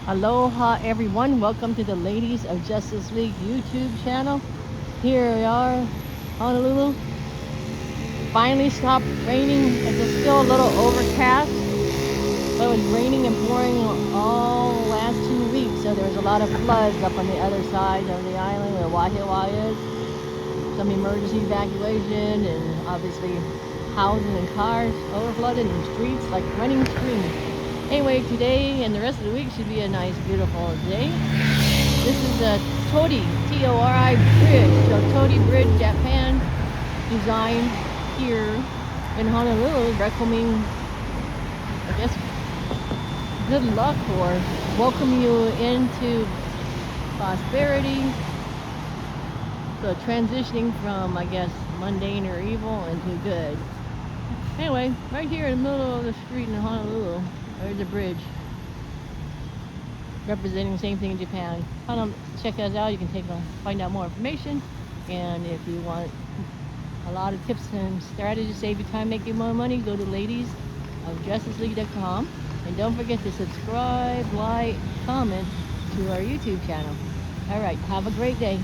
Aloha everyone, welcome to the Ladies of Justice League YouTube channel. Here we are, Honolulu. Finally stopped raining. It's still a little overcast, but it was raining and pouring all the last 2 weeks, so there was a lot of floods up on the other side of the island where Wahiawa is. Some emergency evacuation and obviously houses and cars overflooded and streets like running streams. Anyway, today and the rest of the week should be a nice, beautiful day. This is the Tori, T-O-R-I bridge. So Tori Bridge, Japan, designed here in Honolulu, welcoming, I guess, good luck or welcome you into prosperity. So transitioning from, I guess, mundane or evil into good. Anyway, right here in the middle of the street in Honolulu, there's a bridge representing the same thing in Japan. Check us out. You can find out more information. And if you want a lot of tips and strategies to save you time, make you more money, go to ladiesofjusticeleague.com. And don't forget to subscribe, like, comment to our YouTube channel. All right, have a great day.